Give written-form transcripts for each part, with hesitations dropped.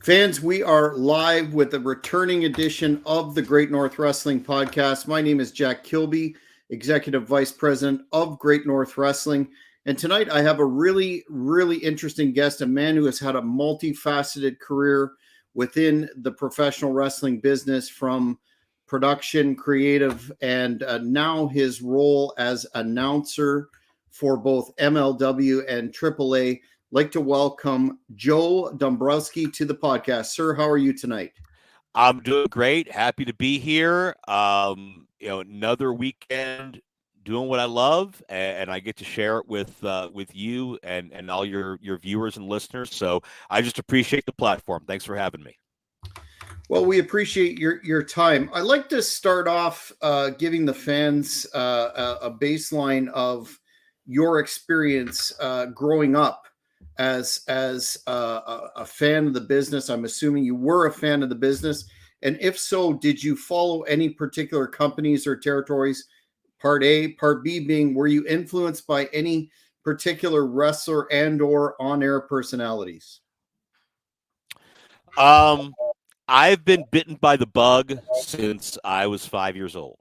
Fans, we are live with a returning edition of the Great North Wrestling Podcast. My name is Jack Kilby, Executive Vice President of Great North Wrestling. And tonight I have a really interesting guest, a man who has had a multifaceted career within the professional wrestling business, from production, creative, and now his role as announcer for both MLW and AAA. Like to welcome Joe Dombrowski to the podcast. Sir, how are you tonight? I'm doing great. Happy to be here. Another weekend doing what I love, and I get to share it with you and all your viewers and listeners. So I just appreciate the platform. Thanks for having me. Well, we appreciate your time. I'd like to start off giving the fans a baseline of your experience growing up as a fan of the business. I'm assuming you were a fan of the business, and if so, did you follow any particular companies or territories? Part A, part B being, were you influenced by any particular wrestler and or on-air personalities? I've been bitten by the bug since I was 5 years old,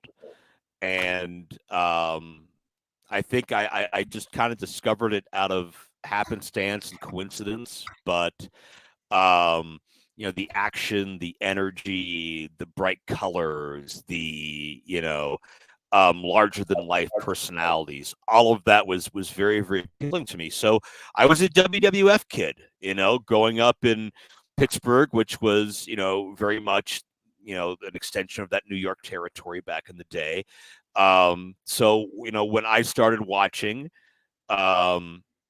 and I think I just kind of discovered it out of happenstance and coincidence, but the action, the energy, the bright colors, the larger than life personalities, all of that was very appealing to me. So I was a WWF kid, growing up in Pittsburgh, which was very much an extension of that New York territory back in the day. So when I started watching,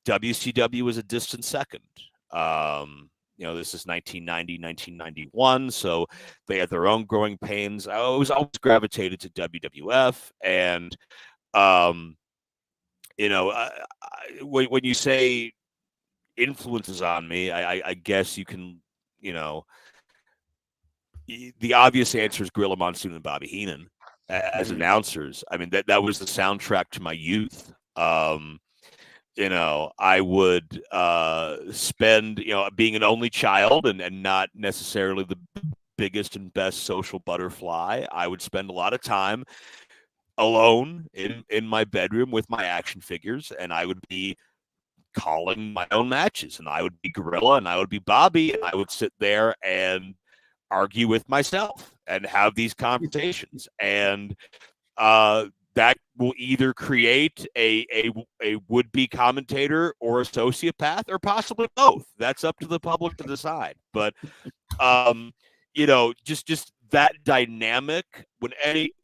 WCW was a distant second. This is 1990, 1991, so they had their own growing pains. I was always gravitated to WWF, and when you say influences on me, I guess you can, the obvious answer is Gorilla Monsoon and Bobby Heenan as announcers. I mean, that was the soundtrack to my youth. I would spend, being an only child and not necessarily the biggest and best social butterfly, I would spend a lot of time alone in my bedroom with my action figures, and I would be calling my own matches, and I would be Gorilla and I would be Bobby, and I would sit there and argue with myself and have these conversations, and that will either create a would-be commentator or a sociopath, or possibly both. That's up to the public to decide. But just that dynamic.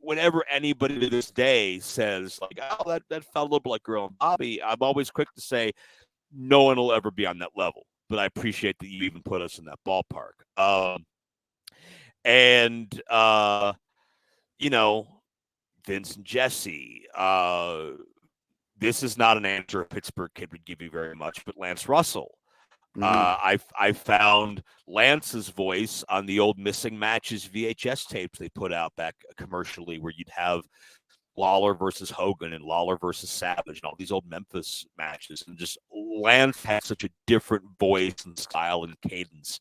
Whenever anybody to this day says like, "Oh, that felt a little bit like Girl and Bobby," I'm always quick to say, no one will ever be on that level. But I appreciate that you even put us in that ballpark. Vince and Jesse. This is not an answer a Pittsburgh kid would give you very much, but Lance Russell. I found Lance's voice on the old Missing Matches VHS tapes they put out back commercially, where you'd have Lawler versus Hogan and Lawler versus Savage and all these old Memphis matches. And just Lance had such a different voice and style and cadence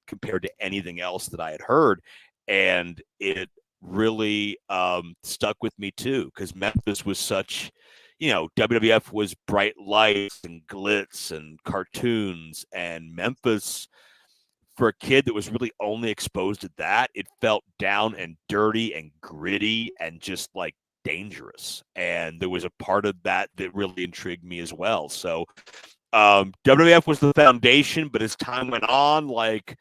compared to anything else that I had heard. And it really stuck with me too, because Memphis was such, WWF was bright lights and glitz and cartoons, and Memphis, for a kid that was really only exposed to that, it felt down and dirty and gritty and just like dangerous. And there was a part of that really intrigued me as well. So WWF was the foundation, but as time went on, like,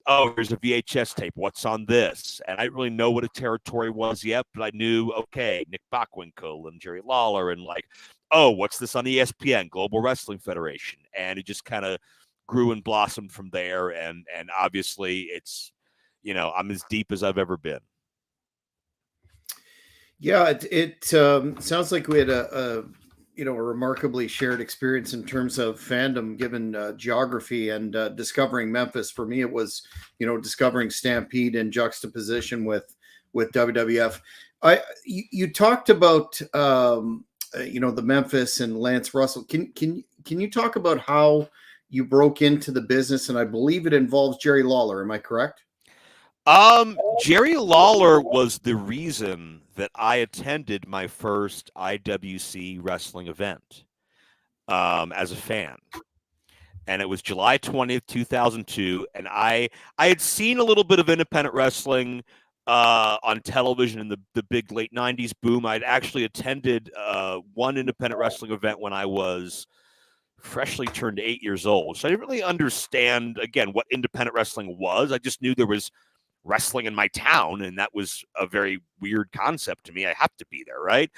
oh, here's a VHS tape. What's on this? And I didn't really know what a territory was yet, but I knew, okay, Nick Bockwinkel and Jerry Lawler, and like, oh, what's this on ESPN, Global Wrestling Federation? And it just kind of grew and blossomed from there. And obviously it's, I'm as deep as I've ever been. Yeah, it sounds like we had a remarkably shared experience in terms of fandom, given geography and discovering Memphis. For me, it was, discovering Stampede in juxtaposition with WWF. You talked about, the Memphis and Lance Russell. Can you talk about how you broke into the business, and I believe it involves Jerry Lawler. Am I correct? Jerry Lawler was the reason that I attended my first IWC wrestling event as a fan. And it was July 20th, 2002. And I had seen a little bit of independent wrestling on television in the big late 90s boom. I'd actually attended one independent wrestling event when I was freshly turned 8 years old. So I didn't really understand, again, what independent wrestling was. I just knew there was wrestling in my town, and that was a very weird concept to me. I have to be there, right?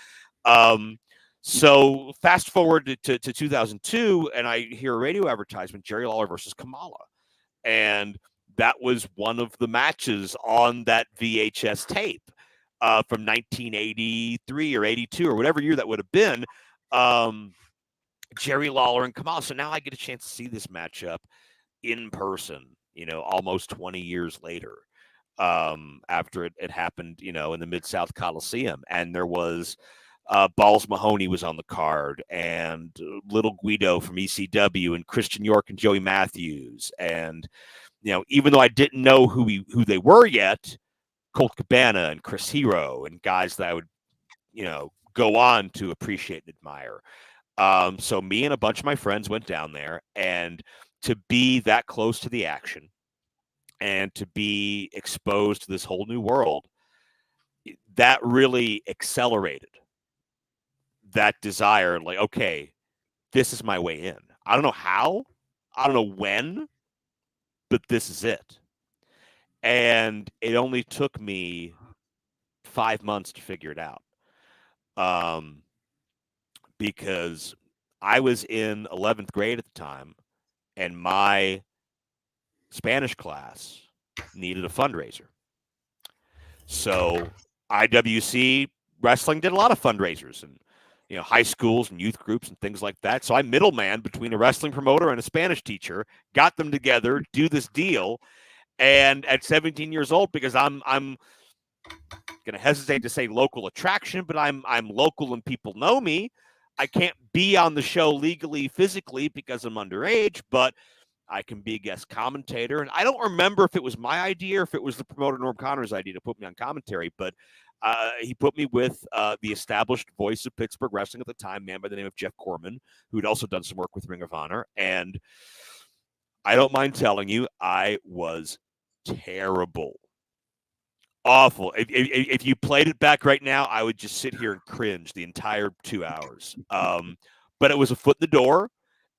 So fast forward to 2002, and I hear a radio advertisement, Jerry Lawler versus Kamala. And that was one of the matches on that VHS tape from 1983 or 82 or whatever year that would have been. Jerry Lawler and Kamala. So now I get a chance to see this matchup in person, almost 20 years later. After it happened, in the Mid-South Coliseum. And there was Balls Mahoney was on the card, and Little Guido from ECW, and Christian York and Joey Matthews. And, even though I didn't know who they were yet, Colt Cabana and Chris Hero and guys that I would, go on to appreciate and admire. So me and a bunch of my friends went down there, and to be that close to the action and to be exposed to this whole new world, that really accelerated that desire. Like, okay, this is my way in. I don't know how, I don't know when, but this is it. And it only took me 5 months to figure it out. Because I was in 11th grade at the time, and my Spanish class needed a fundraiser. So IWC wrestling did a lot of fundraisers, and high schools and youth groups and things like that. So I middleman between a wrestling promoter and a Spanish teacher, got them together, do this deal. And at 17 years old, because I'm going to hesitate to say local attraction, but I'm local and people know me. I can't be on the show legally, physically, because I'm underage, but I can be a guest commentator. And I don't remember if it was my idea or if it was the promoter Norm Connor's idea to put me on commentary, but he put me with the established voice of Pittsburgh wrestling at the time, man by the name of Jeff Corman, who had also done some work with Ring of Honor. And I don't mind telling you, I was terrible. Awful. If you played it back right now, I would just sit here and cringe the entire 2 hours. But it was a foot in the door.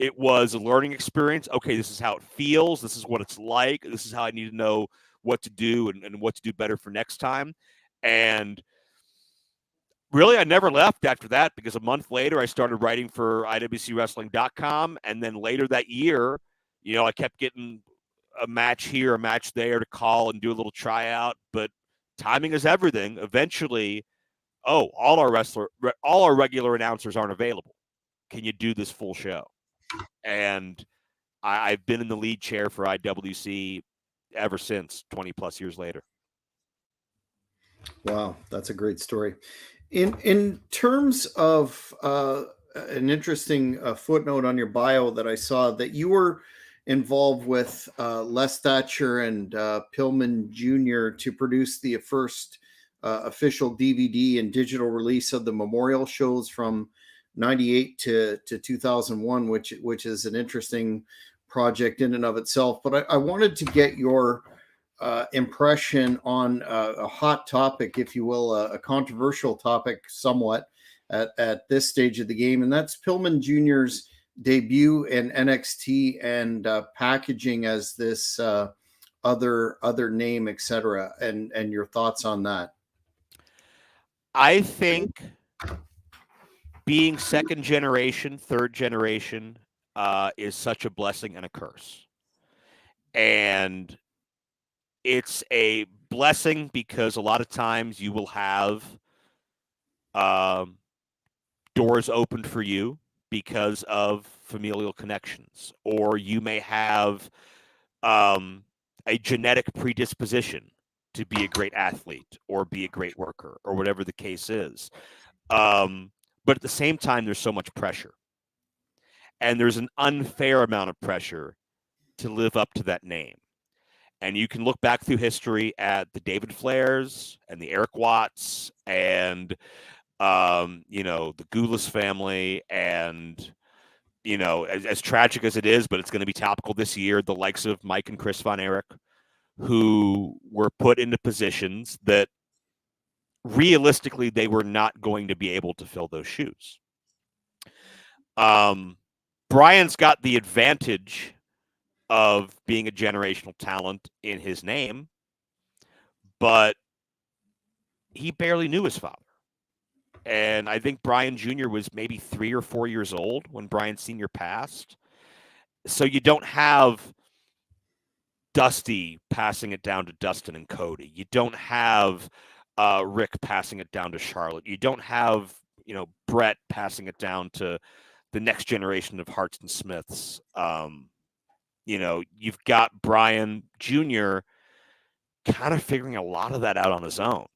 It was a learning experience. Okay, this is how it feels. This is what it's like. This is how I need to know what to do and what to do better for next time. And really, I never left after that, because a month later, I started writing for IWCWrestling.com. And then later that year, I kept getting a match here, a match there to call and do a little tryout. But timing is everything. Eventually, all our regular announcers aren't available. Can you do this full show? And I've been in the lead chair for IWC ever since, 20 plus years later. Wow, that's a great story. In terms of an interesting footnote on your bio that I saw, that you were involved with Les Thatcher and Pillman Jr. to produce the first official DVD and digital release of the memorial shows from 98 to 2001, which is an interesting project in and of itself. But I wanted to get your impression on a hot topic, if you will, a controversial topic somewhat at this stage of the game, and that's Pillman Jr.'s debut in NXT and packaging as this other name, etc. And your thoughts on that. I think being second generation, third generation is such a blessing and a curse. And it's a blessing because a lot of times you will have doors opened for you because of familial connections, or you may have a genetic predisposition to be a great athlete or be a great worker or whatever the case is. But at the same time, there's so much pressure. And there's an unfair amount of pressure to live up to that name. And you can look back through history at the David Flairs and the Eric Watts and, the Goulas family and, as tragic as it is, but it's going to be topical this year, the likes of Mike and Chris Von Erich, who were put into positions that realistically they were not going to be able to fill those shoes. Brian's got the advantage of being a generational talent in his name, but he barely knew his father. And I think Brian Jr. was maybe 3 or 4 years old when Brian Sr. passed. So you don't have Dusty passing it down to Dustin and Cody. You don't have Rick passing it down to Charlotte. You don't have, Brett passing it down to the next generation of Harts and Smiths. You've got Brian Jr. kind of figuring a lot of that out on his own.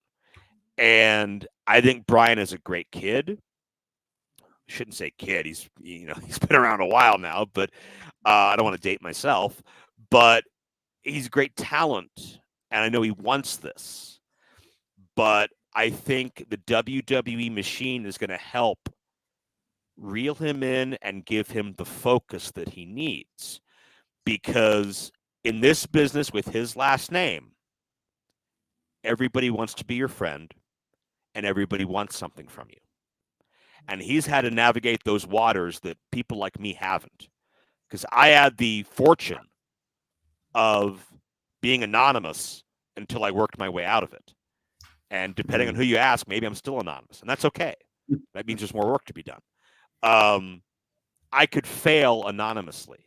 And I think Brian is a great kid. Shouldn't say kid. He's been around a while now, but I don't want to date myself. But he's a great talent, and I know he wants this. But I think the WWE machine is going to help reel him in and give him the focus that he needs. Because in this business with his last name, everybody wants to be your friend and everybody wants something from you. And he's had to navigate those waters that people like me haven't. Because I had the fortune of being anonymous until I worked my way out of it. And depending on who you ask, maybe I'm still anonymous. And that's okay. That means there's more work to be done. I could fail anonymously.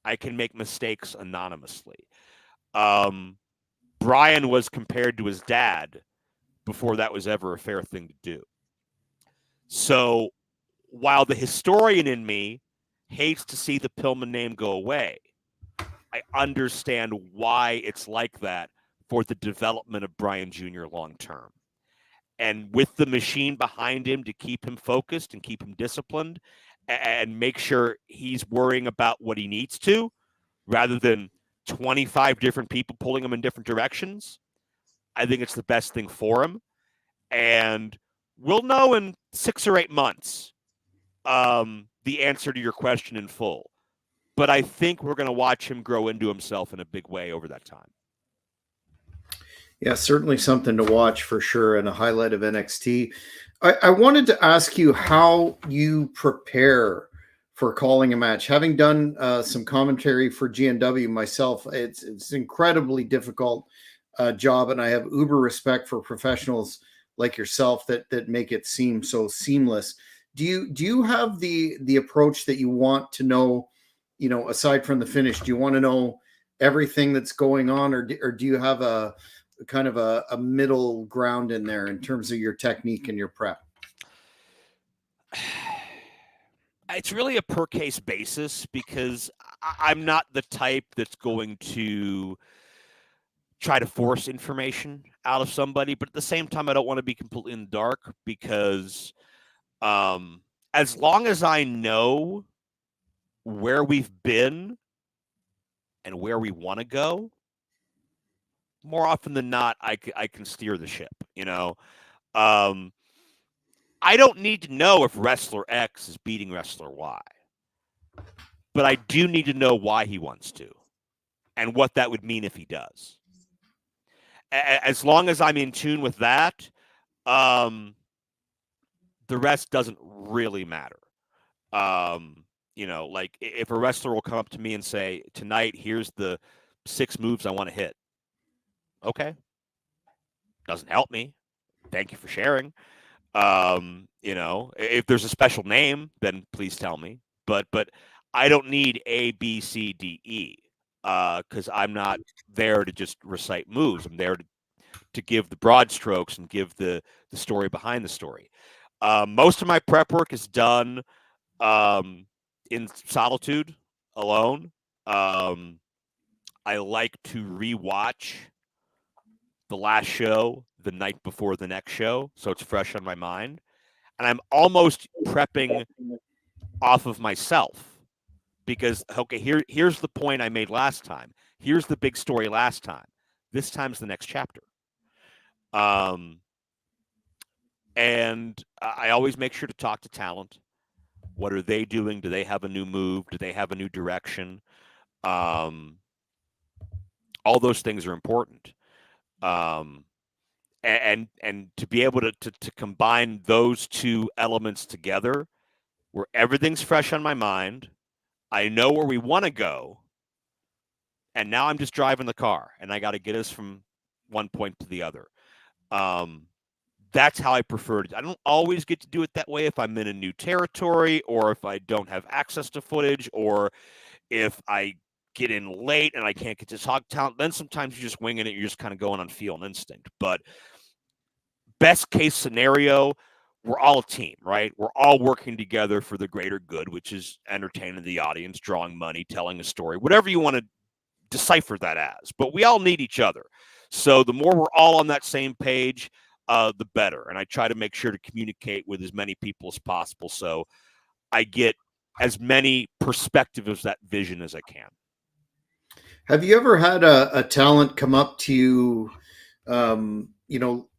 I can make mistakes anonymously. Brian was compared to his dad before that was ever a fair thing to do. So while the historian in me hates to see the Pillman name go away, I understand why it's like that for the development of Brian Jr. long term. And with the machine behind him to keep him focused and keep him disciplined and make sure he's worrying about what he needs to rather than 25 different people pulling him in different directions, I think it's the best thing for him. And we'll know in 6 or 8 months the answer to your question in full. But I think we're going to watch him grow into himself in a big way over that time. Yeah, certainly something to watch for sure, and a highlight of NXT. I wanted to ask you how you prepare for calling a match. Having done some commentary for GNW myself, it's an incredibly difficult job, and I have uber respect for professionals like yourself that make it seem so seamless. Do you have the approach that you want to know, aside from the finish? Do you want to know everything that's going on, or do you have a kind of a middle ground in there in terms of your technique and your prep? It's really a per case basis because I'm not the type that's going to try to force information out of somebody, but at the same time, I don't want to be completely in the dark because as long as I know where we've been and where we want to go, more often than not, I can steer the ship, I don't need to know if wrestler X is beating wrestler Y, but I do need to know why he wants to and what that would mean if he does. As long as I'm in tune with that, the rest doesn't really matter. Like if a wrestler will come up to me and say, tonight, here's the 6 moves I want to hit. Okay. Doesn't help me. Thank you for sharing. If there's a special name, then please tell me. But I don't need A, B, C, D, E, because I'm not there to just recite moves. I'm there to give the broad strokes and give the story behind the story. Most of my prep work is done in solitude, alone. I like to rewatch the last show the night before the next show, so it's fresh on my mind. And I'm almost prepping off of myself because okay, here's the point I made last time. Here's the big story last time. This time's the next chapter. And I always make sure to talk to talent. What are they doing? Do they have a new move? Do they have a new direction? All those things are important. And to be able to combine those two elements together, where everything's fresh on my mind, I know where we want to go, and now I'm just driving the car, and I got to get us from one point to the other. That's how I prefer it. I don't always get to do it that way if I'm in a new territory, or if I don't have access to footage, or if I get in late and I can't get to talk talent. Then sometimes you're just winging it. You're just kind of going on feel and instinct. But best case scenario, we're all a team, right? We're all working together for the greater good, which is entertaining the audience, drawing money, telling a story, whatever you want to decipher that as. But we all need each other. So the more we're all on that same page, the better. And I try to make sure to communicate with as many people as possible, so I get as many perspectives of that vision as I can. Have you ever had a talent come up to you,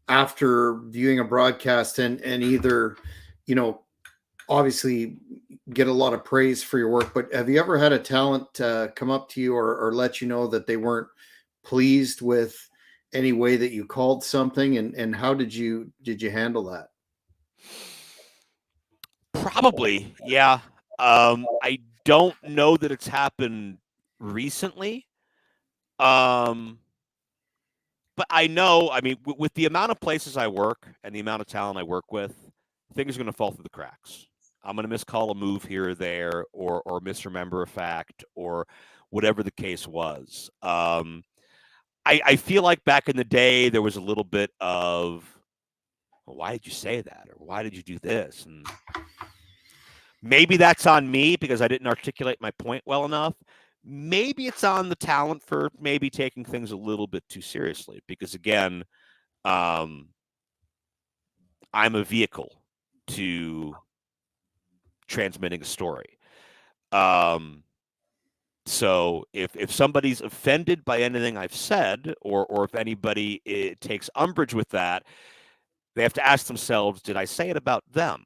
after viewing a broadcast and either, obviously get a lot of praise for your work, but have you ever had a talent come up to you or let you know that they weren't pleased with any way that you called something, and how did you handle that? Probably, yeah. I don't know that it's happened recently. But I know, I mean, with the amount of places I work and the amount of talent I work with, things are going to fall through the cracks. I'm going to miscall a move here or there, or misremember a fact, or whatever the case was. I feel like back in the day, there was a little bit of, well, why did you say that? Or why did you do this? And maybe that's on me because I didn't articulate my point well enough. Maybe it's on the talent for maybe taking things a little bit too seriously, because again, I'm a vehicle to transmitting a story. So if somebody's offended by anything I've said, or if anybody takes umbrage with that, they have to ask themselves, did I say it about them,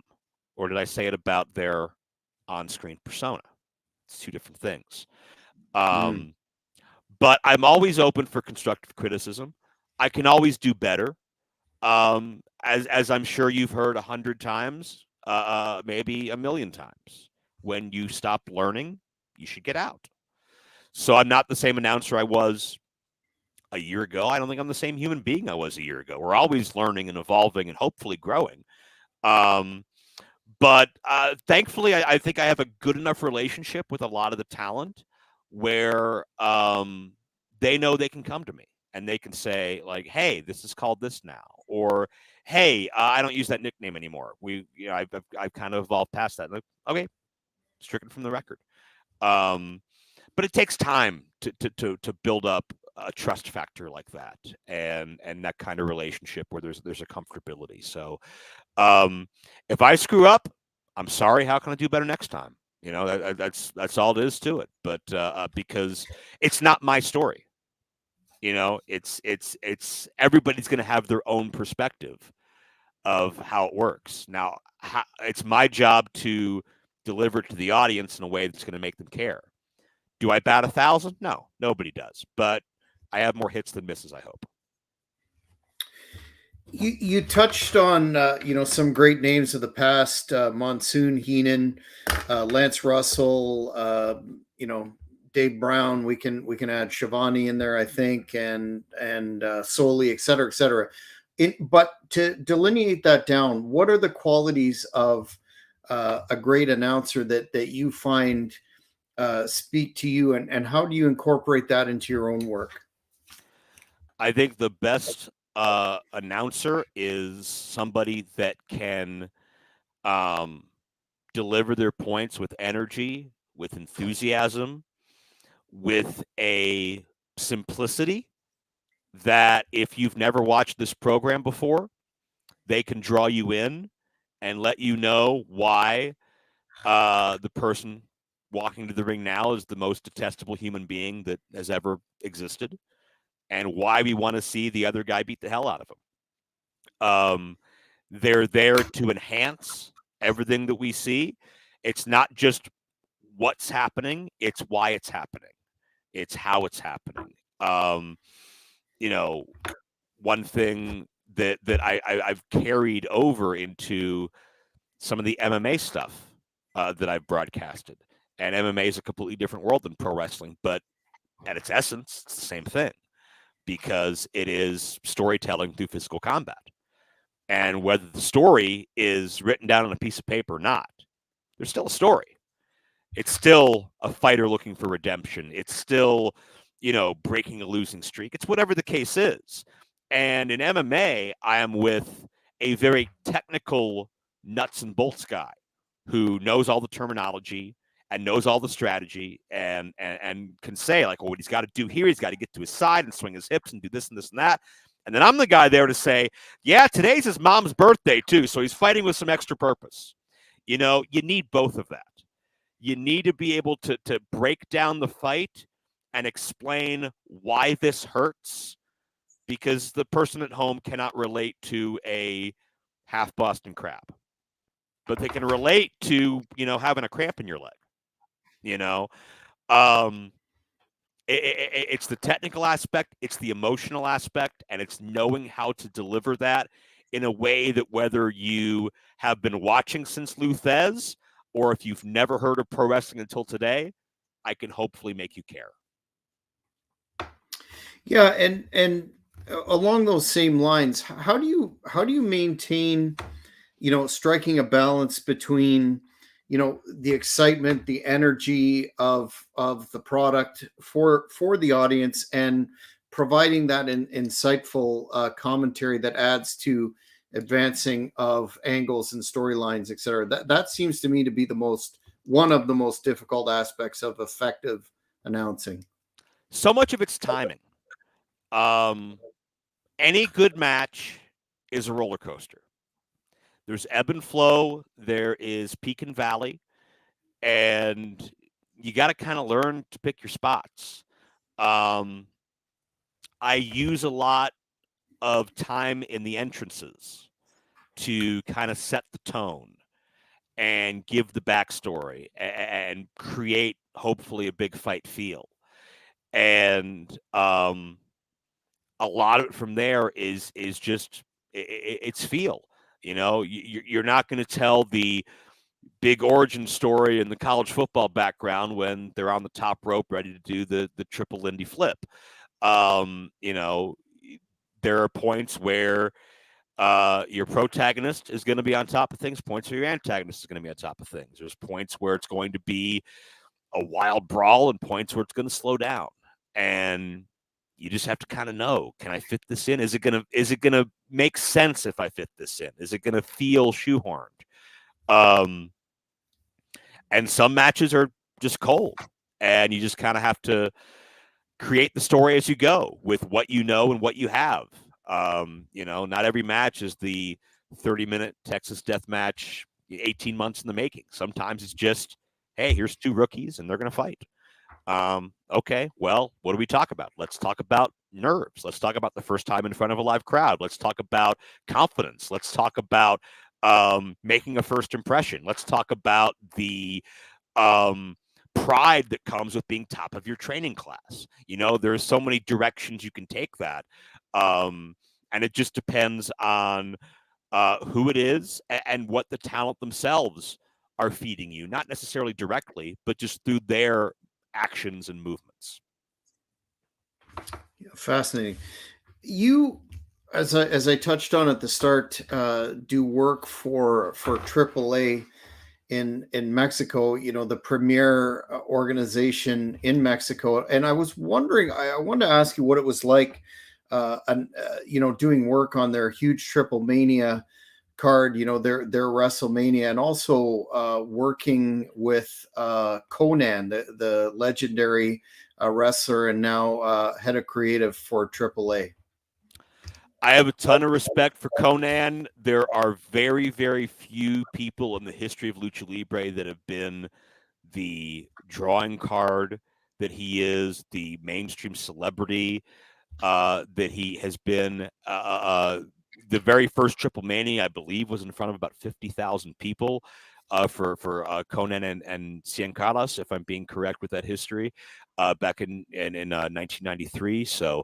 or did I say it about their on-screen persona? It's two different things. But I'm always open for constructive criticism. I can always do better. As I'm sure you've heard 100 times, maybe 1,000,000 times. When you stop learning, you should get out. So I'm not the same announcer I was a year ago. I don't think I'm the same human being I was a year ago. We're always learning and evolving and hopefully growing. But thankfully, I think I have a good enough relationship with a lot of the talent where they know they can come to me and they can say, like, hey, this is called this now. Or, hey, I don't use that nickname anymore. I've kind of evolved past that. Like, okay, stricken from the record. But it takes time to build up a trust factor like that, and that kind of relationship where there's a comfortability. So if I screw up, I'm sorry. How can I do better next time? That's all it is to it. But because it's not my story, it's everybody's going to have their own perspective of how it works. Now, it's my job to deliver it to the audience in a way that's going to make them care. Do I bat 1,000? No, nobody does. But I have more hits than misses, I hope. You touched on some great names of the past: Monsoon, Heenan, Lance Russell, Dave Brown. We can add Shivani in there, I think, and Soli, et cetera, et cetera. But to delineate that down, what are the qualities of a great announcer that you find speak to you, and how do you incorporate that into your own work? I think the best announcer is somebody that can deliver their points with energy, with enthusiasm, with a simplicity that if you've never watched this program before, they can draw you in and let you know why the person walking to the ring now as the most detestable human being that has ever existed, and why we want to see the other guy beat the hell out of him. They're there to enhance everything that we see. It's not just what's happening, it's why it's happening. It's how it's happening. One thing that I've carried over into some of the MMA stuff that I've broadcasted. And MMA is a completely different world than pro wrestling, but at its essence, it's the same thing because it is storytelling through physical combat. And whether the story is written down on a piece of paper or not, there's still a story. It's still a fighter looking for redemption. It's still, breaking a losing streak. It's whatever the case is. And in MMA, I am with a very technical nuts and bolts guy who knows all the terminology and knows all the strategy and can say, like, what he's got to do here, he's got to get to his side and swing his hips and do this and this and that. And then I'm the guy there to say, yeah, today's his mom's birthday too, so he's fighting with some extra purpose. You need both of that. You need to be able to break down the fight and explain why this hurts, because the person at home cannot relate to a half Boston crab, but they can relate to, having a cramp in your leg. It's the technical aspect, it's the emotional aspect, and it's knowing how to deliver that in a way that whether you have been watching since Luthez or if you've never heard of pro wrestling until today, I can hopefully make you care. Yeah, and along those same lines, how do you maintain, striking a balance between, the excitement, the energy of the product for the audience, and providing that insightful commentary that adds to advancing of angles and storylines, etc. That seems to me to be one of the most difficult aspects of effective announcing. So much of it's timing. Any good match is a roller coaster. There's ebb and flow. There is peak and valley. And you got to kind of learn to pick your spots. I use a lot of time in the entrances to kind of set the tone and give the backstory and create, hopefully, a big fight feel. And a lot of it from there is just it's feel. You're not going to tell the big origin story in the college football background when they're on the top rope ready to do the triple Lindy flip. There are points where your protagonist is going to be on top of things, points where your antagonist is going to be on top of things. There's points where it's going to be a wild brawl and points where it's going to slow down. And you just have to kind of know, can I fit this in? Is it gonna make sense if I fit this in? Is it gonna feel shoehorned? And some matches are just cold, and you just kind of have to create the story as you go with what you know and what you have. Not every match is the 30-minute Texas death match, 18 months in the making. Sometimes it's just, hey, here's two rookies and they're going to fight. Okay, well, what do we talk about? Let's talk about nerves. Let's talk about the first time in front of a live crowd. Let's talk about confidence. Let's talk about making a first impression. Let's talk about the pride that comes with being top of your training class. There's so many directions you can take that. And it just depends on who it is and what the talent themselves are feeding you, not necessarily directly, but just through their actions and movements. Yeah, fascinating. You, as I touched on at the start, do work for AAA in Mexico. The premier organization in Mexico, and I was wondering, I wanted to ask you what it was like, doing work on their huge Triple Mania card, their WrestleMania, and also working with Conan, the legendary wrestler and now head of creative for AAA. I have a ton of respect for Conan. There are very, very few people in the history of Lucha Libre that have been the drawing card that he is, the mainstream celebrity that he has been. The very first Triple Mania, I believe, was in front of about 50,000 people for Conan and Cien Caras, if I'm being correct with that history, back in 1993. So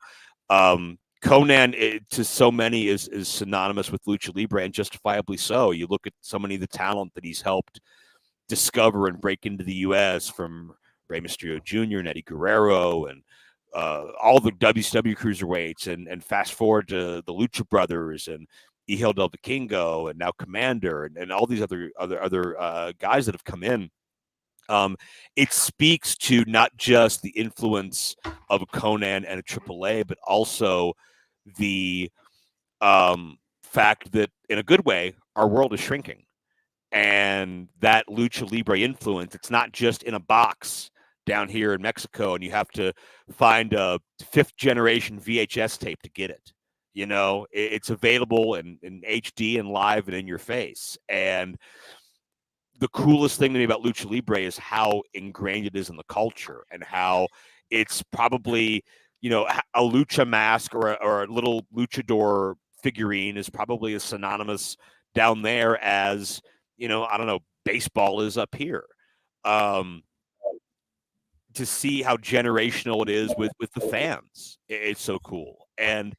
Conan, to so many, is synonymous with Lucha Libre, and justifiably so. You look at so many of the talent that he's helped discover and break into the U.S., from Rey Mysterio Jr. and Eddie Guerrero and all the WCW cruiserweights, and fast forward to the Lucha Brothers and Hijo del Vikingo, and now Commander, and all these other guys that have come in. It speaks to not just the influence of a Conan and a AAA, but also the fact that, in a good way, our world is shrinking. And that Lucha Libre influence, it's not just in a box down here in Mexico, and you have to find a 5th generation VHS tape to get it. You know, it's available in HD and live and in your face. And the coolest thing to me about Lucha Libre is how ingrained it is in the culture, and how it's probably, you know, a lucha mask or a little luchador figurine is probably as synonymous down there as, you know, I don't know, baseball is up here. To see how generational it is with the fans, it's so cool. And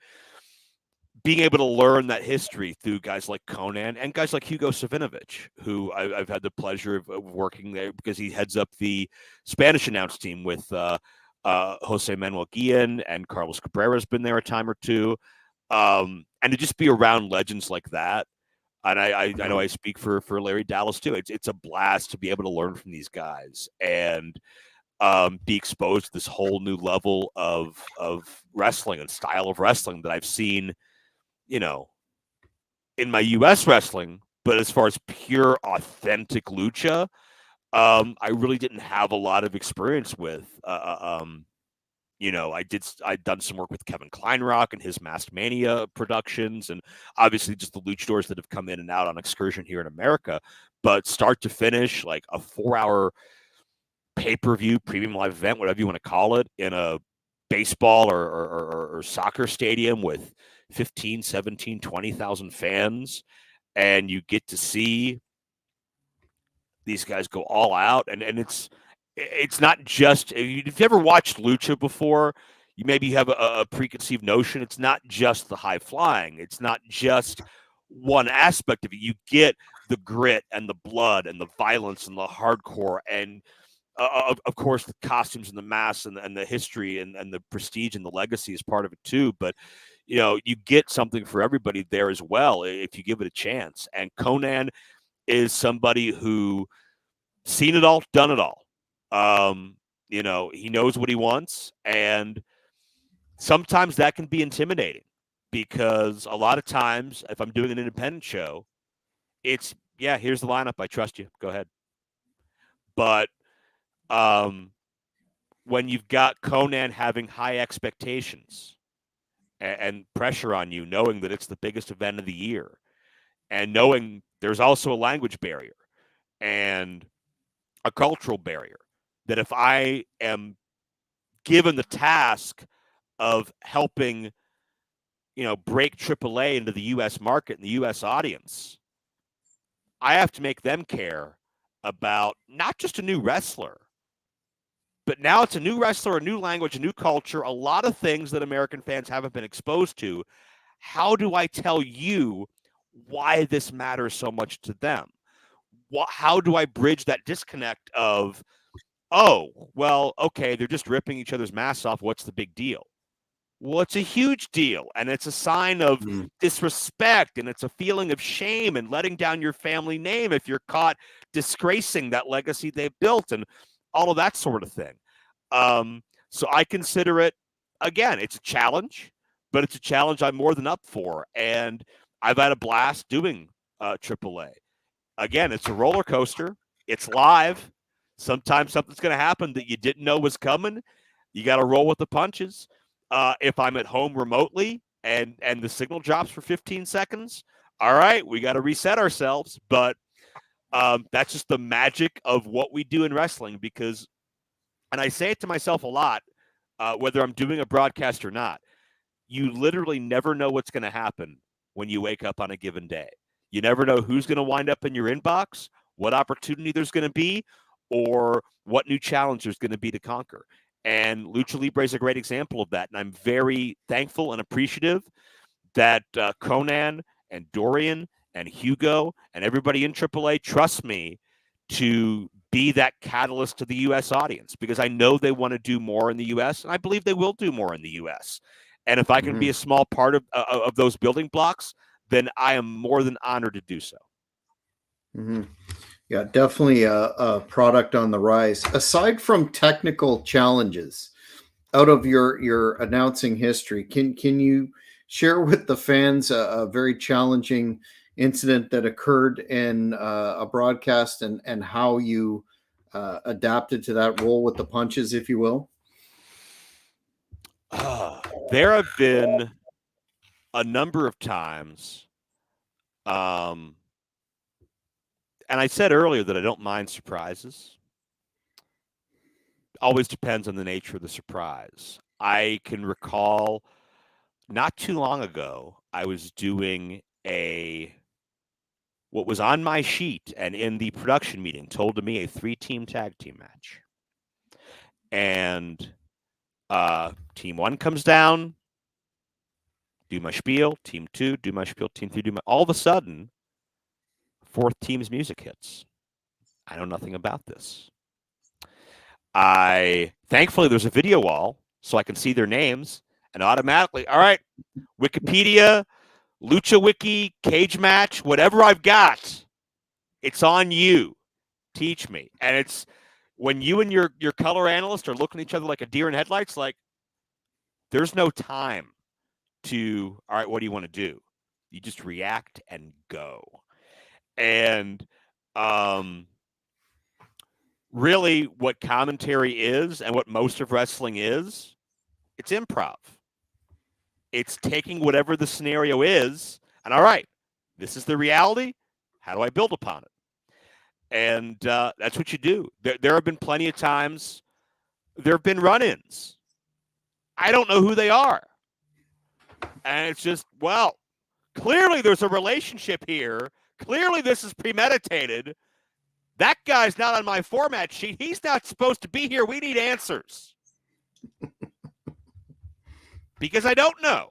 being able to learn that history through guys like Conan and guys like Hugo Savinovich, who I've had the pleasure of working there, because he heads up the Spanish announce team with Jose Manuel Guillen, and Carlos Cabrera's been there a time or two. And to just be around legends like that. And I know I speak for Larry Dallas too. It's a blast to be able to learn from these guys and be exposed to this whole new level of wrestling and style of wrestling that I've seen, you know, in my U.S. wrestling. But as far as pure, authentic lucha, I really didn't have a lot of experience with. You know, I'd done some work with Kevin Kleinrock and his Masked Mania productions, and obviously just the luchadors that have come in and out on excursion here in America. But start to finish, like a 4-hour pay-per-view premium live event, whatever you want to call it, in a baseball or soccer stadium with 15, 17, 20,000 fans, and you get to see these guys go all out, and it's not just, if you've ever watched lucha before, you maybe have a preconceived notion. It's not just the high flying. It's not just one aspect of it. You get the grit and the blood and the violence and the hardcore, and of course the costumes and the masks and the history and the prestige and the legacy is part of it too. But you know, you get something for everybody there as well if you give it a chance. And Conan is somebody who seen it all, done it all. You know, he knows what he wants, and sometimes that can be intimidating, because a lot of times if I'm doing an independent show, it's, yeah, here's the lineup, I trust you, go ahead. But when you've got Conan having high expectations and pressure on you, knowing that it's the biggest event of the year, and knowing there's also a language barrier and a cultural barrier, that if I am given the task of helping, you know, break AAA into the U.S. market and the U.S. audience, I have to make them care about not just a new wrestler, but now it's a new wrestler, a new language, a new culture, a lot of things that American fans haven't been exposed to. How do I tell you why this matters so much to them? How do I bridge that disconnect of, oh, well, okay, they're just ripping each other's masks off. What's the big deal? Well, it's a huge deal, and it's a sign of disrespect, and it's a feeling of shame and letting down your family name if you're caught disgracing that legacy they've built, and all of that sort of thing. So I consider it, again, it's a challenge, but it's a challenge I'm more than up for, and I've had a blast doing AAA. Again, it's a roller coaster. It's live. Sometimes something's going to happen that you didn't know was coming. You got to roll with the punches. If I'm at home remotely and the signal drops for 15 seconds, all right, we got to reset ourselves. But That's just the magic of what we do in wrestling because, and I say it to myself a lot, whether I'm doing a broadcast or not, you literally never know what's going to happen when you wake up on a given day. You never know who's going to wind up in your inbox, what opportunity there's going to be, or what new challenge there's going to be to conquer. And Lucha Libre is a great example of that. And I'm very thankful and appreciative that Conan and Dorian and Hugo and everybody in AAA trusts me to be that catalyst to the U.S. audience because I know they want to do more in the U.S. and I believe they will do more in the U.S. And if I can be a small part of those building blocks, then I am more than honored to do so. Yeah, definitely a product on the rise. Aside from technical challenges, out of your announcing history, can you share with the fans a very challenging incident that occurred in a broadcast and how you adapted to that role with the punches, if you will? There have been a number of times, and I said earlier that I don't mind surprises. Always depends on the nature of the surprise. I can recall not too long ago, I was doing what was on my sheet and in the production meeting told to me a 3-team tag team match. And team 1 comes down, do my spiel, team 2, do my spiel, team 3, all of a sudden, 4th team's music hits. I know nothing about this. Thankfully there's a video wall so I can see their names and automatically, all right, Wikipedia, Lucha Wiki, cage match, whatever I've got, it's on you. Teach me. And it's when you and your color analyst are looking at each other like a deer in headlights, like there's no time to, all right, what do you want to do? You just react and go. And really what commentary is and what most of wrestling is, it's improv. It's taking whatever the scenario is and, all right, this is the reality. How do I build upon it? And that's what you do. There have been plenty of times, there have been run-ins. I don't know who they are. And it's just, well, clearly there's a relationship here. Clearly this is premeditated. That guy's not on my format sheet. He's not supposed to be here. We need answers. Because I don't know.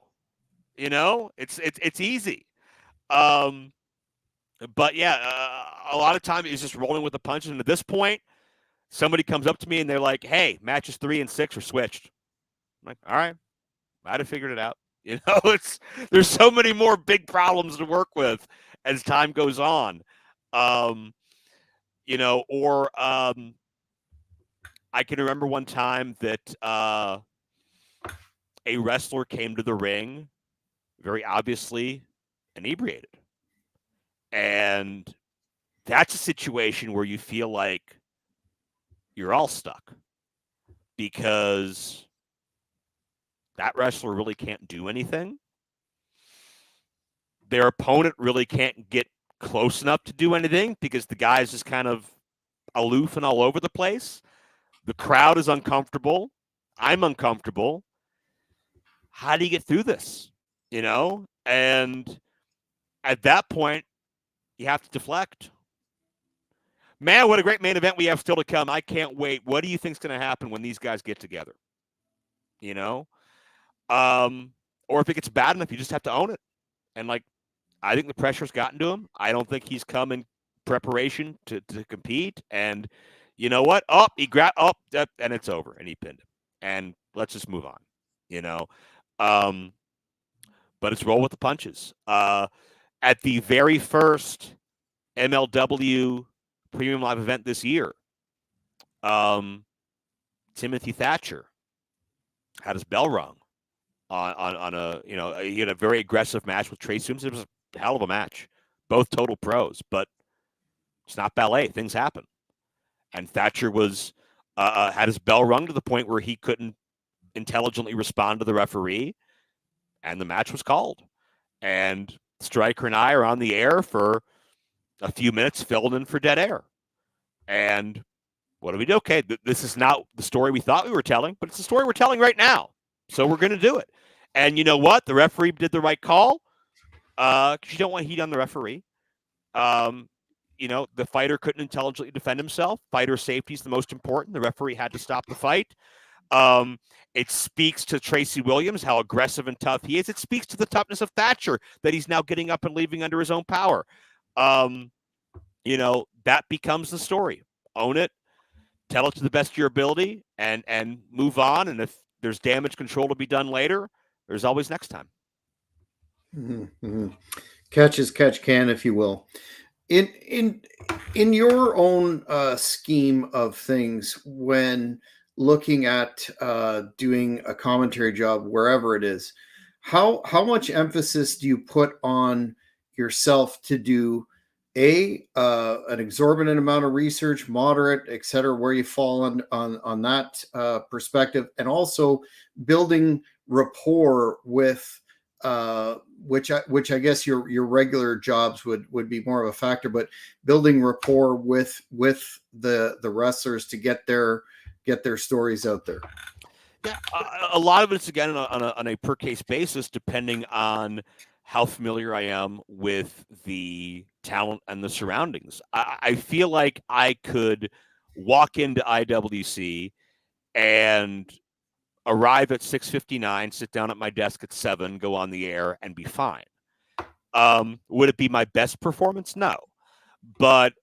You know, it's easy. But yeah, a lot of times it's just rolling with the punches. And at this point, somebody comes up to me and they're like, hey, matches 3 and 6 are switched. I'm like, all right, I'd have figured it out. You know, there's so many more big problems to work with as time goes on. You know, or I can remember one time that a wrestler came to the ring very obviously inebriated. And that's a situation where you feel like you're all stuck because that wrestler really can't do anything. Their opponent really can't get close enough to do anything because the guy's just kind of aloof and all over the place. The crowd is uncomfortable. I'm uncomfortable. How do you get through this? You know? And at that point, you have to deflect. Man, what a great main event we have still to come. I can't wait. What do you think is going to happen when these guys get together? You know? Or if it gets bad enough, you just have to own it. And, like, I think the pressure's gotten to him. I don't think he's come in preparation to compete. And you know what? He grabbed and it's over. And he pinned him. And let's just move on, you know? But it's roll with the punches. At the very first MLW Premium Live event this year, Timothy Thatcher had his bell rung on a, you know, he had a very aggressive match with Trey Sooms. It was a hell of a match, both total pros, but it's not ballet. Things happen. And Thatcher was had his bell rung to the point where he couldn't intelligently respond to the referee, and the match was called. And Stryker and I are on the air for a few minutes filling in for dead air. And what do we do? Okay, this is not the story we thought we were telling, but it's the story we're telling right now. So we're going to do it. And you know what? The referee did the right call, because you don't want heat on the referee. The fighter couldn't intelligently defend himself. Fighter safety is the most important. The referee had to stop the fight. It speaks to Tracy Williams, how aggressive and tough he is. It speaks to the toughness of Thatcher, that he's now getting up and leaving under his own power. That becomes the story. Own it, tell it to the best of your ability, and move on. And if there's damage control to be done later, there's always next time. Mm-hmm. Catch as catch can, if you will. In your own scheme of things, when looking at doing a commentary job wherever it is, how much emphasis do you put on yourself to do an exorbitant amount of research, moderate, etc., where you fall on that perspective, and also building rapport with which I guess your regular jobs would be more of a factor, but building rapport with the wrestlers to get their stories out there. Yeah, a lot of it's again on a per case basis, depending on how familiar I am with the talent and the surroundings. I feel like I could walk into IWC and arrive at 6:59, sit down at my desk at 7, go on the air, and be fine. Would it be my best performance? No. But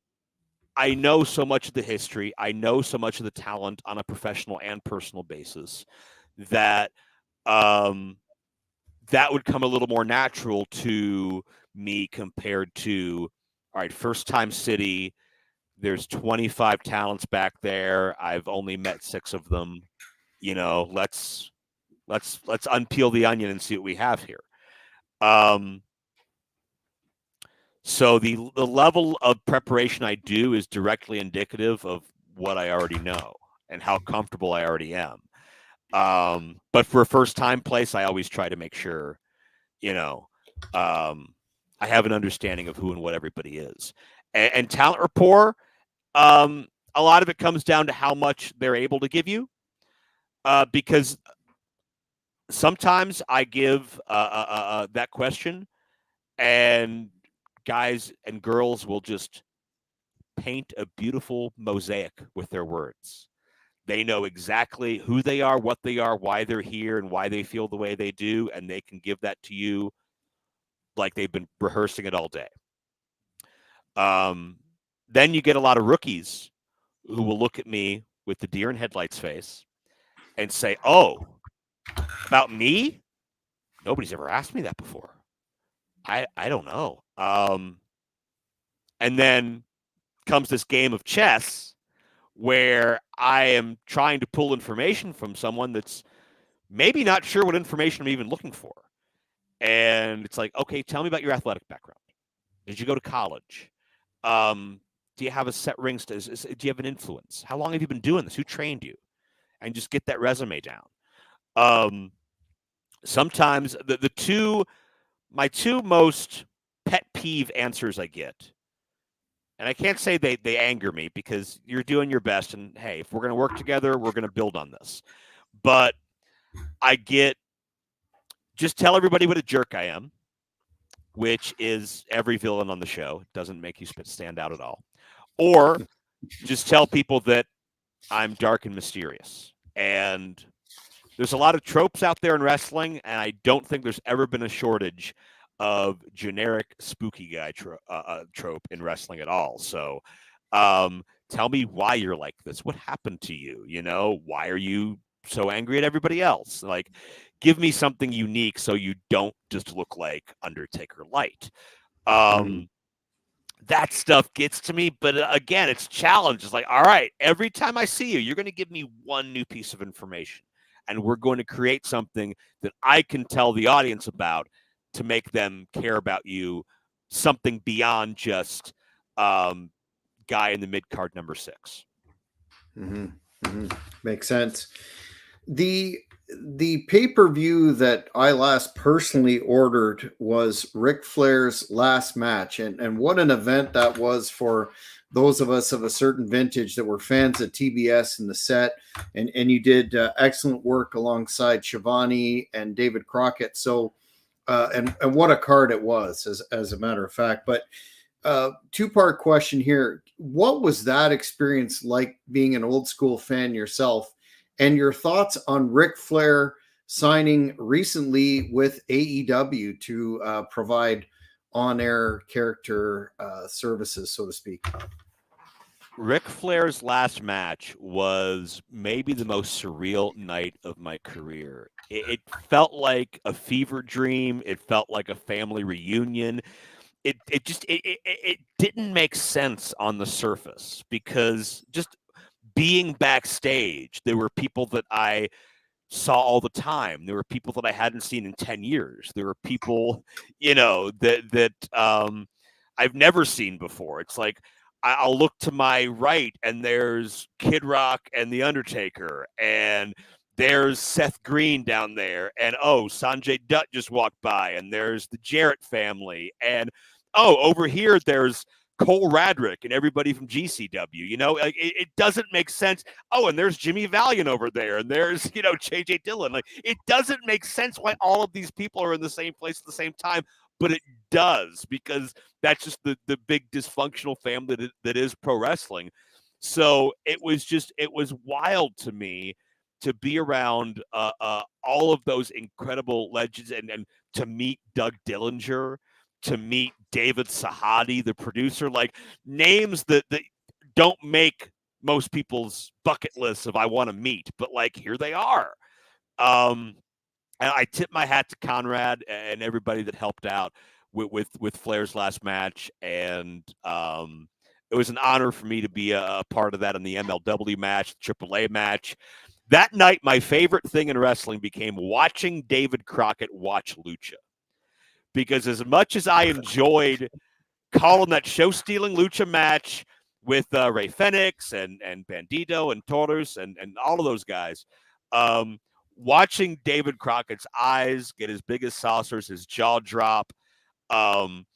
I know so much of the history. I know so much of the talent on a professional and personal basis that that would come a little more natural to me compared to, all right, first time city, there's 25 talents back there. I've only met 6 of them. Let's unpeel the onion and see what we have here. So the level of preparation I do is directly indicative of what I already know and how comfortable I already am. But for a first time place, I always try to make sure, I have an understanding of who and what everybody is. And talent rapport, a lot of it comes down to how much they're able to give you. Because sometimes I give that question, and guys and girls will just paint a beautiful mosaic with their words. They know exactly who they are, what they are, why they're here, and why they feel the way they do, and they can give that to you like they've been rehearsing it all day. Then you get a lot of rookies who will look at me with the deer in headlights face and say, "Oh, about me? Nobody's ever asked me that before. I don't know." And then comes this game of chess where I am trying to pull information from someone that's maybe not sure what information I'm even looking for. And it's like, okay, tell me about your athletic background. Did you go to college? Do you have a set ring? Do you have an influence? How long have you been doing this? Who trained you? And just get that resume down. Sometimes my two most pet peeve answers I get, and I can't say they anger me because you're doing your best, and hey, if we're going to work together, we're going to build on this. But I get, just tell everybody what a jerk I am, which is every villain on the show. It doesn't make you stand out at all. Or just tell people that I'm dark and mysterious. And there's a lot of tropes out there in wrestling, and I don't think there's ever been a shortage of generic spooky guy trope in wrestling at all. So tell me why you're like this. What happened to you? Why are you so angry at everybody else? Like, give me something unique so you don't just look like Undertaker Light. That stuff gets to me, but again, it's challenge. It's like, all right, every time I see you, you're going to give me one new piece of information, and we're going to create something that I can tell the audience about to make them care about you, something beyond just guy in the mid-card number 6. Makes sense. The the pay-per-view that I last personally ordered was Ric Flair's last match. And what an event that was for those of us of a certain vintage that were fans of TBS and the set. And you did excellent work alongside Shivani and David Crockett. So, and what a card it was, as a matter of fact. But two-part question here. What was that experience like being an old school fan yourself? And your thoughts on Ric Flair signing recently with AEW to provide on-air character services, so to speak. Ric Flair's last match was maybe the most surreal night of my career. It felt like a fever dream. It felt like a family reunion. It didn't make sense on the surface because just being backstage, there were people that I saw all the time. There were people that I hadn't seen in 10 years. There were people, that I've never seen before. It's like I'll look to my right and there's Kid Rock and The Undertaker, and there's Seth Green down there, and Sanjay Dutt just walked by, and there's the Jarrett family, and over here there's Cole Radrick and everybody from GCW. Like it doesn't make sense. And there's Jimmy Valiant over there, and there's JJ Dillon. Like it doesn't make sense why all of these people are in the same place at the same time, but it does, because that's just the big dysfunctional family that is pro wrestling. So it was wild to me to be around all of those incredible legends, and to meet Doug Dillinger, to meet David Sahadi, the producer, like names that don't make most people's bucket lists of I want to meet, but like here they are. And I tip my hat to Conrad and everybody that helped out with Flair's last match, and it was an honor for me to be a part of that in the MLW match, the AAA match. That night, my favorite thing in wrestling became watching David Crockett watch Lucha. Because as much as I enjoyed calling that show-stealing Lucha match with Ray Fenix and Bandito and Torres and all of those guys, watching David Crockett's eyes get as big as saucers, his jaw drop, David's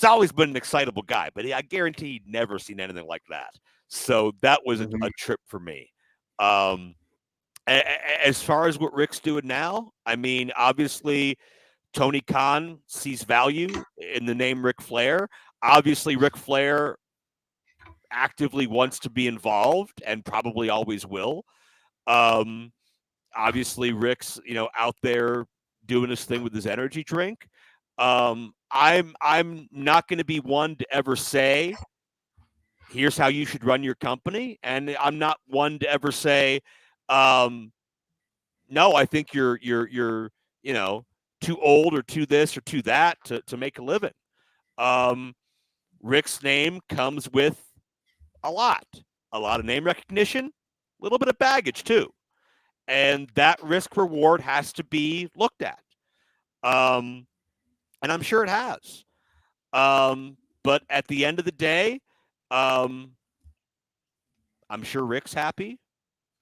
always been an excitable guy, but I guarantee he'd never seen anything like that. So that was a trip for me. As far as what Rick's doing now, I mean, obviously – Tony Khan sees value in the name Ric Flair. Obviously, Ric Flair actively wants to be involved and probably always will. Obviously, Rick's out there doing his thing with his energy drink. I'm not going to be one to ever say, here's how you should run your company, and I'm not one to ever say, no, I think you're too old or too this or too that to make a living. Rick's name comes with a lot of name recognition, a little bit of baggage too. And that risk reward has to be looked at. And I'm sure it has. But at the end of the day, I'm sure Rick's happy.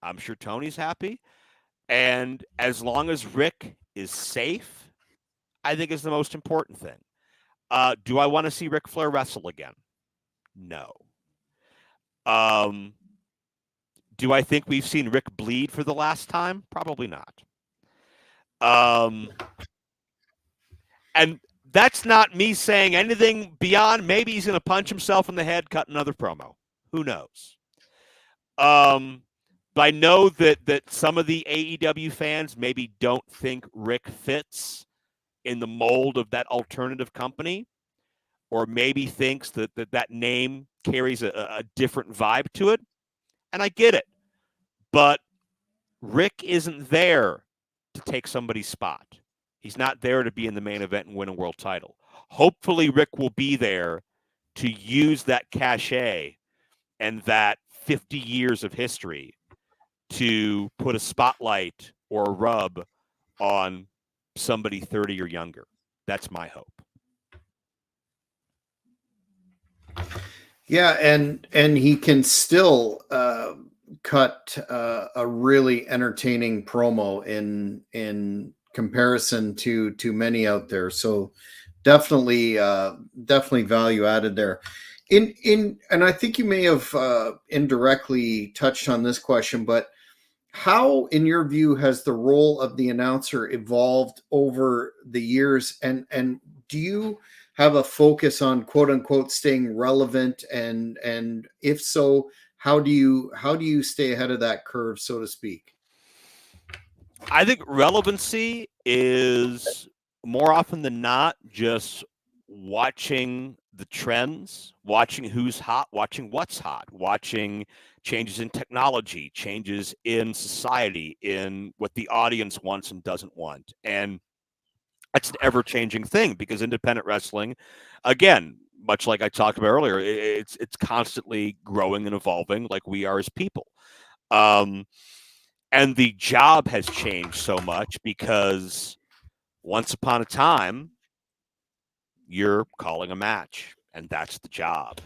I'm sure Tony's happy. And as long as Rick is safe, I think is the most important thing. Do I want to see Ric Flair wrestle again? No. Do I think we've seen Rick bleed for the last time? Probably not. And that's not me saying anything beyond maybe he's going to punch himself in the head, cut another promo. Who knows? But I know that some of the AEW fans maybe don't think Rick fits in the mold of that alternative company, or maybe thinks that name carries a different vibe to it. And I get it. But Rick isn't there to take somebody's spot. He's not there to be in the main event and win a world title. Hopefully Rick will be there to use that cachet and that 50 years of history to put a spotlight or a rub on somebody 30 or younger. That's my hope. Yeah, and he can still cut a really entertaining promo in comparison to many out there. So definitely value added there. And I think you may have indirectly touched on this question, but how, in your view, has the role of the announcer evolved over the years? And do you have a focus on quote unquote staying relevant? And if so, how do you stay ahead of that curve, so to speak? I think relevancy is more often than not just watching the trends, watching who's hot, watching what's hot, watching changes in technology, changes in society, in what the audience wants and doesn't want. And that's an ever-changing thing because independent wrestling, again, much like I talked about earlier, it's constantly growing and evolving like we are as people. Um, and the job has changed so much because once upon a time, you're calling a match and that's the job.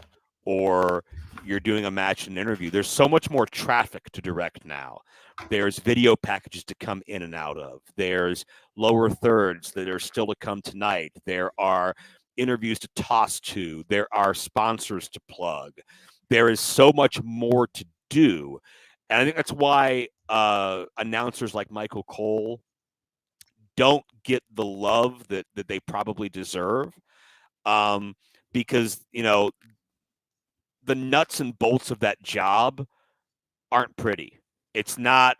Or you're doing a match and interview. There's so much more traffic to direct now. There's video packages to come in and out of. There's lower thirds that are still to come tonight. There are interviews to toss to. There are sponsors to plug. There is so much more to do. And I think that's why announcers like Michael Cole don't get the love that they probably deserve. Because, the nuts and bolts of that job aren't pretty. It's not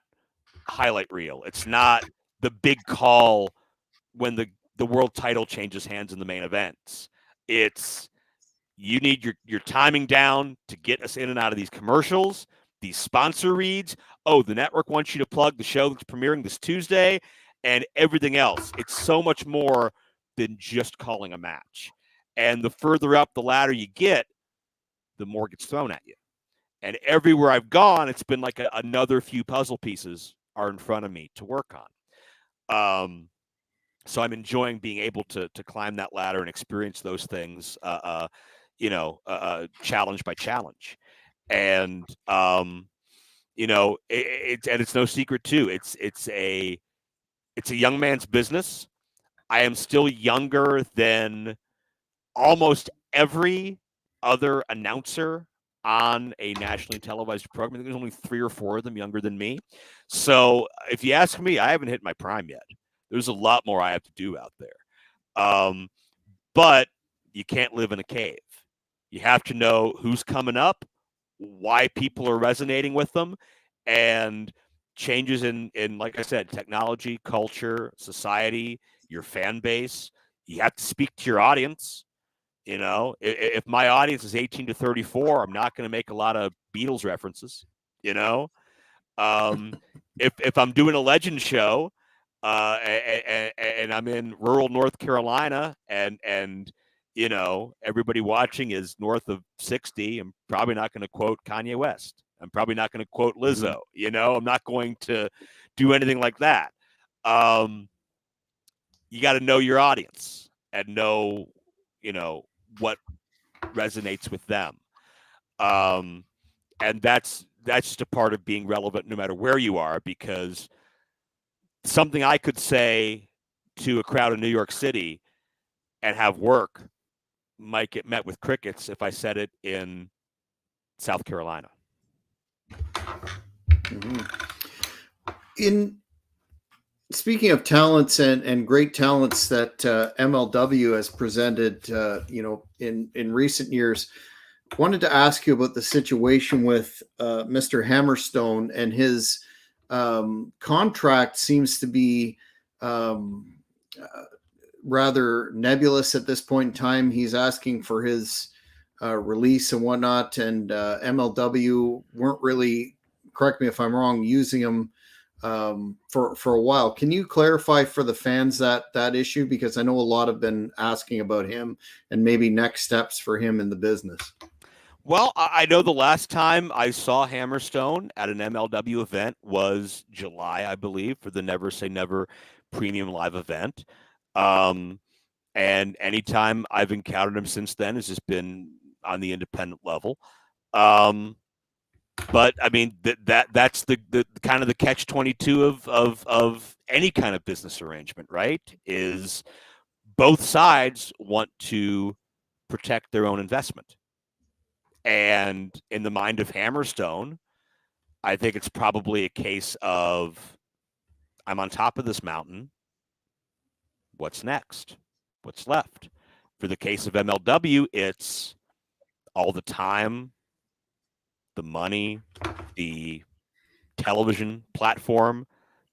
highlight reel. It's not the big call when the world title changes hands in the main events. It's you need your timing down to get us in and out of these commercials, these sponsor reads. Oh, the network wants you to plug the show that's premiering this Tuesday and everything else. It's so much more than just calling a match. And the further up the ladder you get, the more gets thrown at you. And everywhere I've gone, it's been like another few puzzle pieces are in front of me to work on. So I'm enjoying being able to climb that ladder and experience those things, challenge by challenge. And it's no secret too. It's a young man's business. I am still younger than almost every other announcer on a nationally televised program. I think there's only 3 or 4 of them younger than me. So if you ask me, I haven't hit my prime yet. There's a lot more I have to do out there. But you can't live in a cave. You have to know who's coming up, why people are resonating with them, and changes in like I said, technology, culture, society, your fan base. You have to speak to your audience. If my audience is 18 to 34, I'm not going to make a lot of Beatles references. If I'm doing a legend show, and I'm in rural North Carolina, and everybody watching is north of 60, I'm probably not going to quote Kanye West. I'm probably not going to quote Lizzo. I'm not going to do anything like that. You got to know your audience and know, what resonates with them. And that's just a part of being relevant no matter where you are, because something I could say to a crowd in New York City and have work might get met with crickets if I said it in South Carolina. In speaking of talents and great talents that MLW has presented, in recent years, wanted to ask you about the situation with Mr. Hammerstone, and his contract seems to be rather nebulous at this point in time. He's asking for his release and whatnot, and MLW weren't really, correct me if I'm wrong, using him for a while. Can you clarify for the fans that issue? Because I know a lot have been asking about him and maybe next steps for him in the business. Well, I know the last time I saw Hammerstone at an MLW event was July, I believe, for the Never Say Never Premium Live event. And anytime I've encountered him since then has just been on the independent level. But I mean that's the kind of the catch-22 of any kind of business arrangement, right? Is both sides want to protect their own investment. And in the mind of Hammerstone, I think it's probably a case of I'm on top of this mountain. What's next? What's left? For the case of MLW, it's all the time, the money, the television platform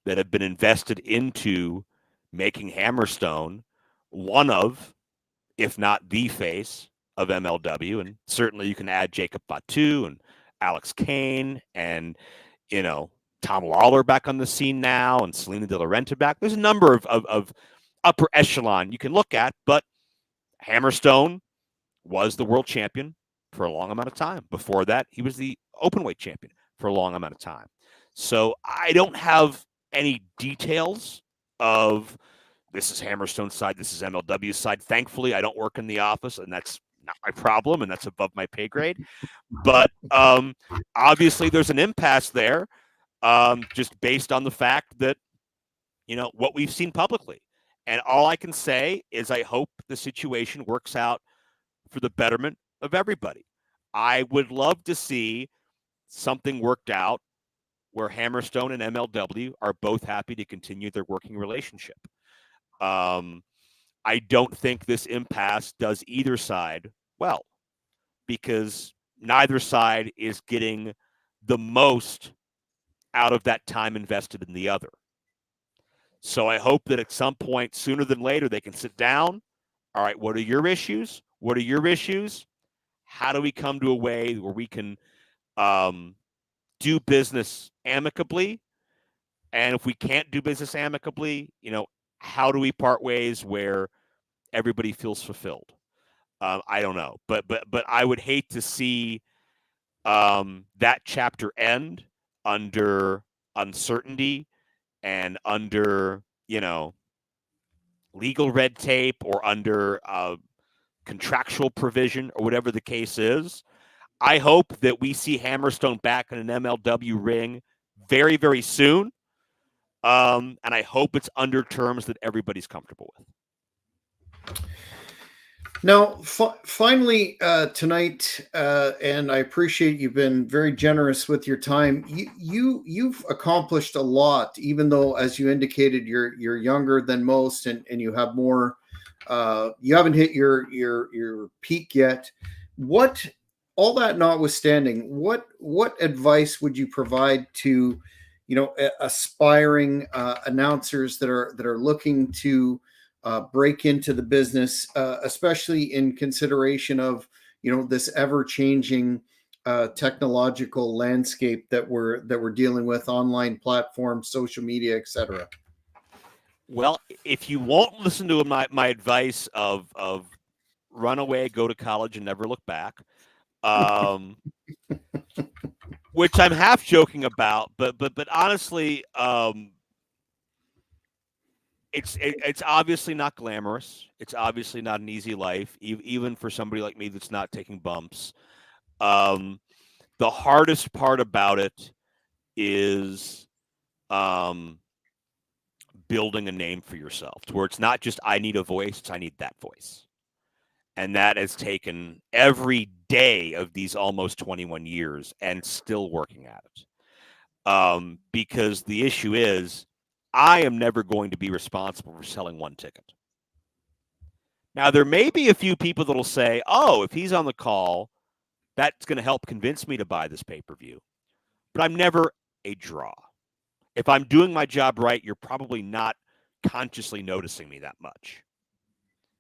that have been invested into making Hammerstone one of, if not the face of MLW. And certainly you can add Jacob Batu and Alex Kane and, you know, Tom Lawler back on the scene now and Selena De La Renta back. There's a number of upper echelon you can look at, but Hammerstone was the world champion for a long amount of time. Before that, he was the openweight champion for a long amount of time. So I don't have any details of this is Hammerstone's side, this is MLW's side. Thankfully, I don't work in the office, and that's not my problem, and that's above my pay grade. But obviously, there's an impasse there, just based on the fact that, you know, what we've seen publicly. And all I can say is I hope the situation works out for the betterment of everybody. I would love to see something worked out where Hammerstone and MLW are both happy to continue their working relationship. I don't think this impasse does either side well, because neither side is getting the most out of that time invested in the other. So I hope that at some point, sooner than later, they can sit down. All right, what are your issues? What are your issues? How do we come to a way where we can do business amicably? And if we can't do business amicably, you know, how do we part ways where everybody feels fulfilled? I don't know, but I would hate to see that chapter end under uncertainty and under, you know, legal red tape or under contractual provision or whatever the case is. I hope that we see Hammerstone back in an MLW ring very, very soon. And I hope it's under terms that everybody's comfortable with. Now, finally, tonight, and I appreciate you've been very generous with your time. You've accomplished a lot, even though, as you indicated, you're younger than most, and you have more. You haven't hit your peak yet. What, all that notwithstanding, what advice would you provide to, you know, aspiring announcers that are looking to break into the business, especially in consideration of, you know, this ever-changing technological landscape that we're dealing with, online platforms, social media, etc.? Well, if you won't listen to my advice of run away, go to college, and never look back, which I'm half joking about, but honestly, it's obviously not glamorous. It's obviously not an easy life, even for somebody like me that's not taking bumps. The hardest part about it is building a name for yourself, to where it's not just I need a voice, it's I need that voice. And that has taken every day of these almost 21 years and still working at it. Because the issue is, I am never going to be responsible for selling one ticket. Now, there may be a few people that'll say, oh, if he's on the call, that's going to help convince me to buy this pay-per-view. But I'm never a draw. If I'm doing my job right, you're probably not consciously noticing me that much.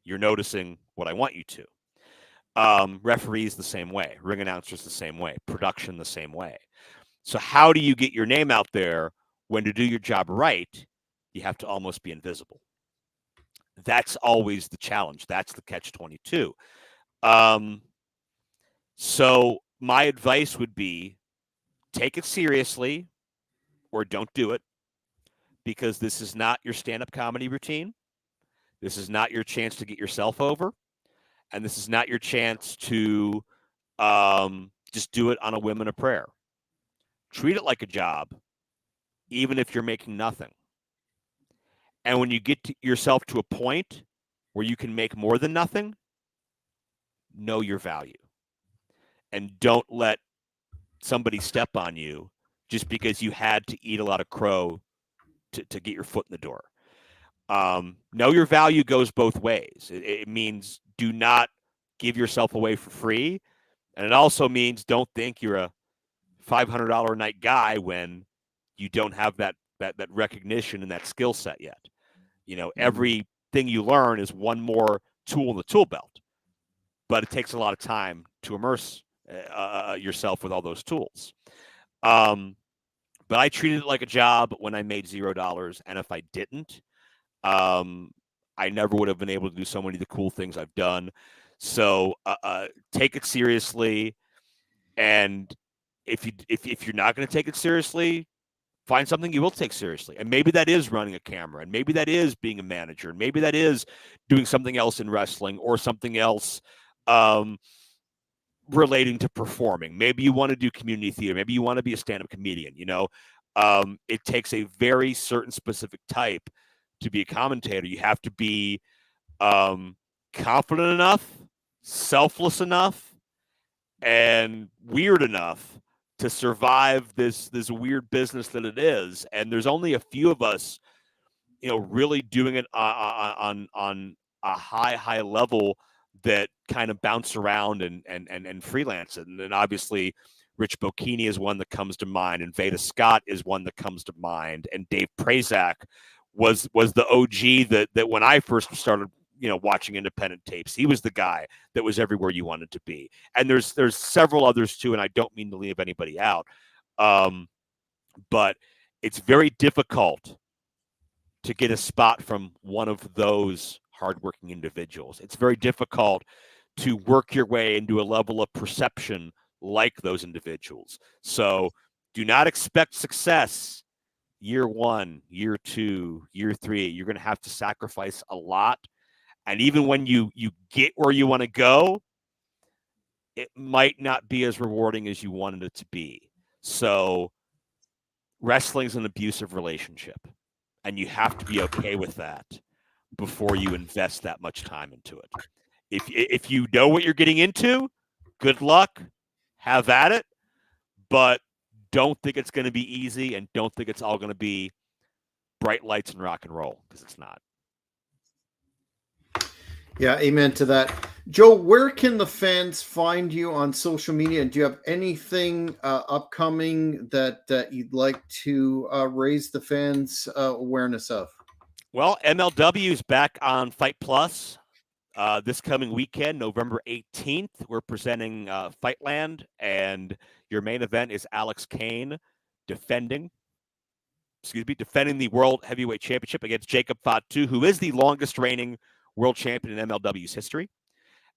You're noticing what I want you to. Referees the same way. Ring announcers the same way. Production the same way. So how do you get your name out there when to do your job right, you have to almost be invisible? That's always the challenge. That's the catch-22. So my advice would be take it seriously or don't do it, because this is not your stand-up comedy routine. This is not your chance to get yourself over. And this is not your chance to just do it on a whim and a prayer. treat it like a job, even if you're making nothing. And when you get yourself to a point where you can make more than nothing, know your value. And don't let somebody step on you just because you had to eat a lot of crow to get your foot in the door. Know your value goes both ways. It means do not give yourself away for free. And it also means don't think you're a $500 a night guy when you don't have that recognition and that skill set yet. Everything you learn is one more tool in the tool belt, but it takes a lot of time to immerse yourself with all those tools. But I treated it like a job when I made $0. And if I didn't, I never would have been able to do so many of the cool things I've done. So take it seriously. And if you're not going to take it seriously, find something you will take seriously. And maybe that is running a camera, and maybe that is being a manager, and maybe that is doing something else in wrestling or something else relating to performing. Maybe you want to do community theater. Maybe you want to be a stand-up comedian. It takes a very certain specific type to be a commentator. You have to be confident enough, selfless enough, and weird enough to survive this weird business that it is. And there's only a few of us, really doing it on a high level that kind of bounce around and freelance it. And then obviously Rich Bocchini is one that comes to mind, and Veda Scott is one that comes to mind, and Dave Prazak was the OG that when I first started watching independent tapes, he was the guy that was everywhere you wanted to be. And there's several others too, and I don't mean to leave anybody out, but it's very difficult to get a spot from one of those hardworking individuals. It's very difficult to work your way into a level of perception like those individuals. So do not expect success year 1, year 2, year 3. You're going to have to sacrifice a lot. And even when you get where you want to go, it might not be as rewarding as you wanted it to be. So wrestling is an abusive relationship, and you have to be okay with that before you invest that much time into it. If you know what you're getting into, good luck, have at it, but don't think it's going to be easy, and don't think it's all going to be bright lights and rock and roll, because it's not. Yeah, amen to that. Joe, where can the fans find you on social media? And do you have anything upcoming that you'd like to raise the fans' awareness of? Well, MLW is back on Fight Plus this coming weekend, November 18th. We're presenting Fightland, and your main event is Alex Kane defending the World Heavyweight Championship against Jacob Fatu, who is the longest reigning world champion in MLW's history.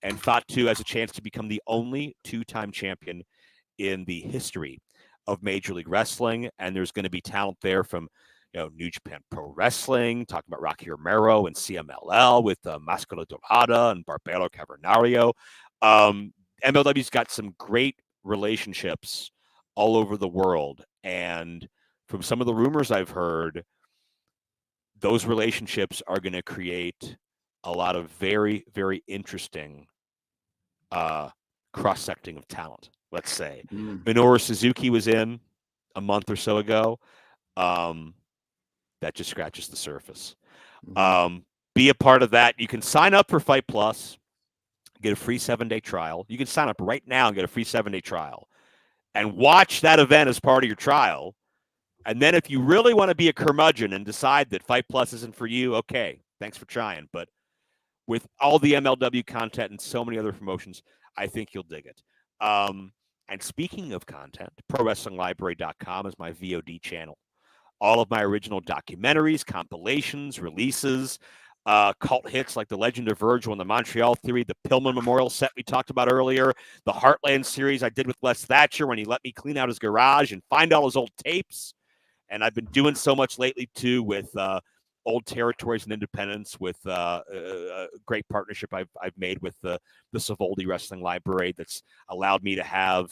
And Fatu has a chance to become the only 2-time champion in the history of Major League Wrestling. And there's going to be talent there from New Japan Pro Wrestling, talking about Rocky Romero and CMLL with Máscara Dorada and Barbero Cavernario. MLW's got some great relationships all over the world. And from some of the rumors I've heard, those relationships are going to create a lot of very, very interesting cross-secting of talent, let's say. Minoru Suzuki was in a month or so ago. That just scratches the surface. Be a part of that. You can sign up for Fight Plus, get a free 7-day trial. You can sign up right now and get a free 7-day trial and watch that event as part of your trial. And then if you really want to be a curmudgeon and decide that Fight Plus isn't for you, okay, thanks for trying. But with all the MLW content and so many other promotions, I think you'll dig it. And speaking of content, ProWrestlingLibrary.com is my VOD channel. All of my original documentaries, compilations, releases, cult hits like The Legend of Virgil and the Montreal Theory, the Pillman Memorial set we talked about earlier, the Heartland series I did with Les Thatcher when he let me clean out his garage and find all his old tapes. And I've been doing so much lately, too, with Old Territories and Independence, with a great partnership I've made with the Savoldi Wrestling Library that's allowed me to have,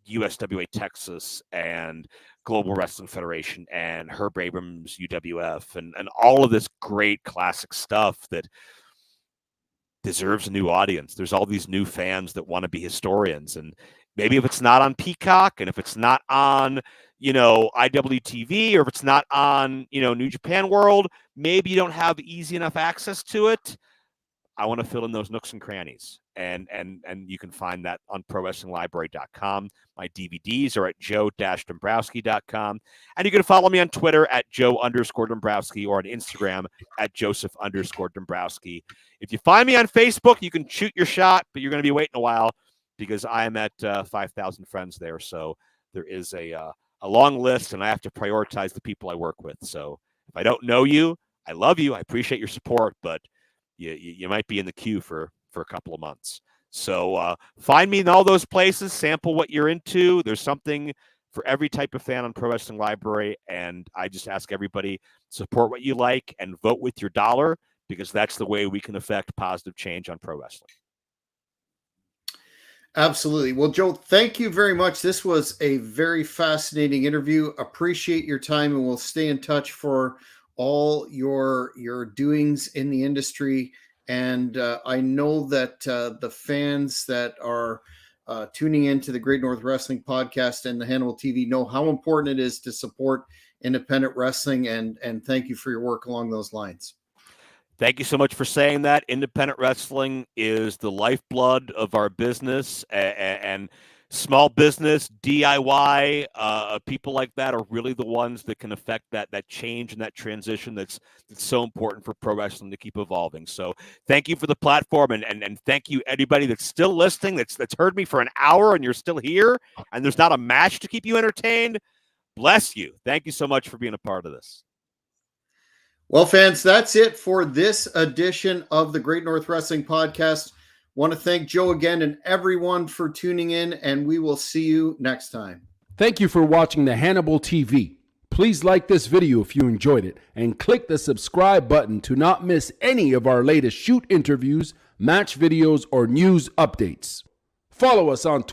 USWA Texas and Global Wrestling Federation and Herb Abrams UWF and all of this great classic stuff that deserves a new audience. There's all these new fans that want to be historians, and maybe if it's not on Peacock and if it's not on, IWTV, or if it's not on, New Japan World, maybe you don't have easy enough access to it. I want to fill in those nooks and crannies, and you can find that on ProWrestlingLibrary.com. My DVDs are at joe-dombrowski.com, and you can follow me on Twitter at Joe_Dombrowski or on Instagram at Joseph_Dombrowski. If you find me on Facebook, you can shoot your shot, but you're going to be waiting a while because I am at 5,000 friends there. So there is a long list, and I have to prioritize the people I work with. So if I don't know you, I love you. I appreciate your support, but you might be in the queue for a couple of months. So find me in all those places, sample what you're into. There's something for every type of fan on Pro Wrestling Library, and I just ask everybody, support what you like and vote with your dollar, because that's the way we can affect positive change on pro wrestling. Absolutely. Well, Joe, thank you very much. This was a very fascinating interview. Appreciate your time, and we'll stay in touch for all your doings in the industry. And I know that the fans that are tuning into the Great North Wrestling Podcast and the Hannibal TV know how important it is to support independent wrestling. And thank you for your work along those lines. Thank you so much for saying that. Independent wrestling is the lifeblood of our business, and small business, DIY, people like that are really the ones that can affect that change and that transition that's so important for pro wrestling to keep evolving. So thank you for the platform, and thank you anybody that's still listening, that's heard me for an hour and you're still here, and there's not a match to keep you entertained. Bless you. Thank you so much for being a part of this. Well, fans, that's it for this edition of the Great North Wrestling Podcast. Want to thank Joe again and everyone for tuning in, and we will see you next time. Thank you for watching the Hannibal TV. Please like this video if you enjoyed it, and click the subscribe button to not miss any of our latest shoot interviews, match videos, or news updates. Follow us on Twitter